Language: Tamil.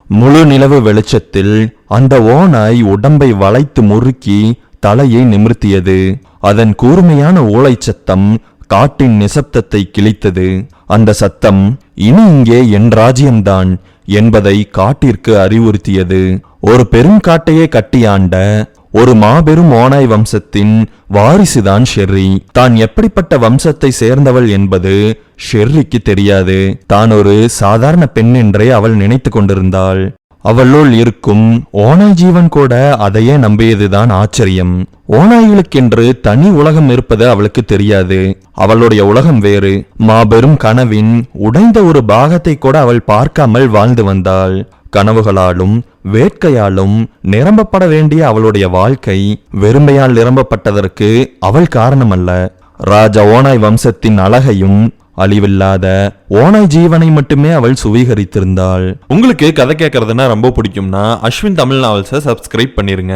முழு நிலவு வெளிச்சத்தில் அந்த ஓநாய் உடம்பை வளைத்து முறுக்கி தலையை நிமிர்த்தியது. அதன் கூர்மையான ஊளை சத்தம் காட்டின் நிசப்தத்தை கிழித்தது. அந்த சத்தம் இனி இங்கே என் ராஜ்யம்தான் என்பதை காட்டிற்கு அறிவுறுத்தியது. ஒரு பெருங்காட்டையே கட்டியாண்ட ஒரு மாபெரும் ஓநாய் வம்சத்தின் வாரிசுதான் ஷெர்ரி. தான் எப்படிப்பட்ட வம்சத்தை சேர்ந்தவள் என்பது ஷெர்ரிக்கு தெரியாது. தான் ஒரு சாதாரண பெண் என்றே அவள் நினைத்து கொண்டிருந்தாள். அவளுள் இருக்கும் ஓநாய் ஜீவன் கூட அதையே நம்பியதுதான் ஆச்சரியம். ஓநாய்களுக்கென்று தனி உலகம் இருப்பது அவளுக்கு தெரியாது. அவளுடைய உலகம் வேறு. மாபெரும் கனவின் உடைந்த ஒரு பாகத்தை கூட அவள் பார்க்காமல் வாழ்ந்து வந்தாள். கனவுகளாலும் வேட்கையாலும் நிரம்பப்பட வேண்டிய அவளுடைய வாழ்க்கை வெறுமையால் நிரம்பப்பட்டதற்கு அவள் காரணமல்ல. ராஜா ஓநாய் வம்சத்தின் அழகையும் அழிவில்லாத ஓநாய் ஜீவனை மட்டுமே அவள் சுவீகரித்திருந்தாள். உங்களுக்கு கதை கேட்கறதுன்னா ரொம்ப பிடிக்கும்னா அஸ்வின் தமிழ் நாவல்ஸை சப்ஸ்கிரைப் பண்ணிருங்க.